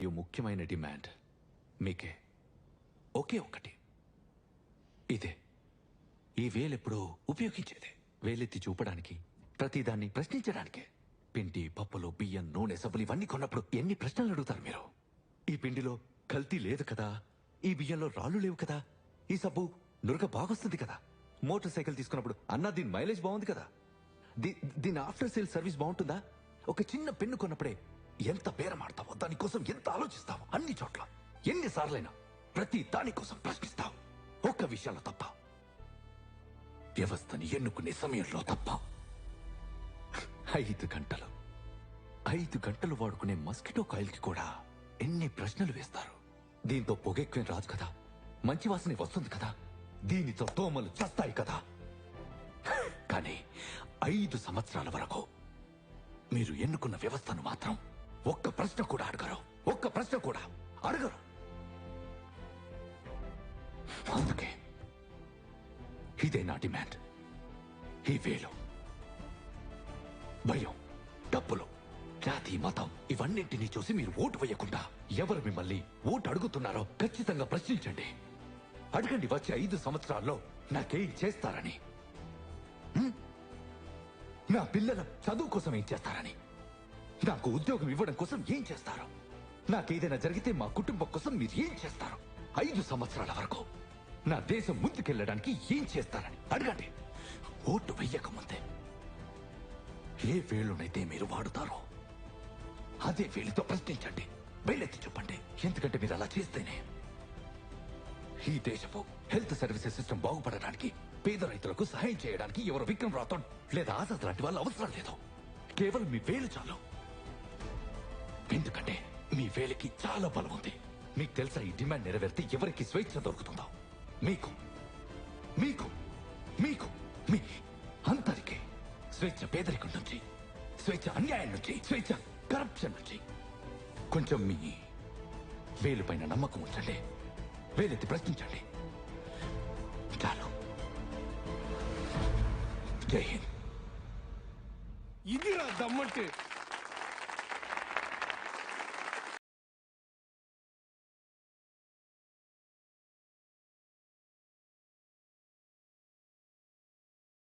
ఈ ముఖ్యమైన డిమాండ్ మీకే ఒకే ఒక్కటి. ఇదే ఈ వేలెప్పుడూ ఉపయోగించేదే. వేలెత్తి చూపడానికి, ప్రతిదాన్ని ప్రశ్నించడానికే. పిండి, పప్పులు, బియ్యం, నూనె, సబ్బులు ఇవన్నీ కొన్నప్పుడు ఎన్ని ప్రశ్నలు అడుగుతారు మీరు? ఈ పిండిలో కల్తీ లేదు కదా, ఈ బియ్యంలో రాళ్ళు లేవు కదా, ఈ సబ్బు నురగ బాగొస్తుంది కదా, మోటార్ సైకిల్ తీసుకున్నప్పుడు అన్నా దీని మైలేజ్ బాగుంది కదా, దీని ఆఫ్టర్ సేల్ సర్వీస్ బాగుంటుందా? ఒక చిన్న పెన్ను కొన్నప్పుడే ఎంత బేరమాడతావో, దానికోసం ఎంత ఆలోచిస్తావో, అన్ని చోట్ల ఎన్నిసార్లైనా ప్రతి దానికోసం ప్రశ్నిస్తావు. ఒక్క విషయంలో తప్ప, వ్యవస్థని ఎన్నుకునే సమయంలో తప్ప. 5 గంటలు వాడుకునే మస్కిటో కాయిల్ కి కూడా ఎన్ని ప్రశ్నలు వేస్తారు. దీంతో పొగెక్కువ రాదు కదా, మంచి వాసన వస్తుంది కదా, దీనితో దోమలు చస్తాయి కదా. కానీ 5 సంవత్సరాల వరకు మీరు ఎన్నుకున్న వ్యవస్థను మాత్రం ఒక్క ప్రశ్న కూడా అడగరు. ఒక్క ప్రశ్న కూడా అడగరు. అందుకే ఇదే నా డిమాండ్. ఈ వేలు, భయం, డబ్బులు, జాతి, మతం ఇవన్నింటినీ చూసి మీరు ఓటు వేయకుండా ఎవరు మిమ్మల్ని ఓటు అడుగుతున్నారో ఖచ్చితంగా ప్రశ్నించండి. అడగండి, వచ్చే 5 సంవత్సరాల్లో నాకేం చేస్తారని, నా పిల్లల చదువు కోసం ఏం చేస్తారని, నాకు ఉద్యోగం ఇవ్వడం కోసం ఏం చేస్తారు, నాకేదైనా జరిగితే మా కుటుంబం కోసం మీరు ఏం చేస్తారు, 5 సంవత్సరాల వరకు నా దేశం ముందుకెళ్ళడానికి ఏం చేస్తారని అడగండి. ఓటు వెయ్యకముందే ఏ వేలునైతే మీరు వాడుతారో అదే వేలుతో ప్రశ్నించండి, వేలెత్తి చెప్పండి. ఎందుకంటే మీరు అలా చేస్తేనే ఈ దేశపు హెల్త్ సర్వీసెస్ సిస్టమ్ బాగుపడడానికి, పేద రైతులకు సహాయం చేయడానికి ఎవరు విక్రమ్ రాథోడ్ లేదా ఆజాద్ లాంటి వాళ్ళు అవసరం లేదు. కేవలం మీ వేలు చాలు. ఎందుకంటే మీ వేలికి చాలా బలం ఉంది. మీకు తెలుసా, ఈ డిమాండ్ నెరవేర్తే ఎవరికి స్వేచ్ఛ దొరుకుతుందో? మీకు మీకు మీకు మీ అందరికీ స్వేచ్ఛ పేదరికం నుంచి, స్వేచ్ఛ అన్యాయం నుంచి, స్వేచ్ఛ కరప్షన్ నుంచి. కొంచెం మీ వేలుపైన నమ్మకం ఉంచండి, వేలెత్తి ప్రశ్నించండి. చాలు. జై హింద్. ఇదిరా దమ్మంటే.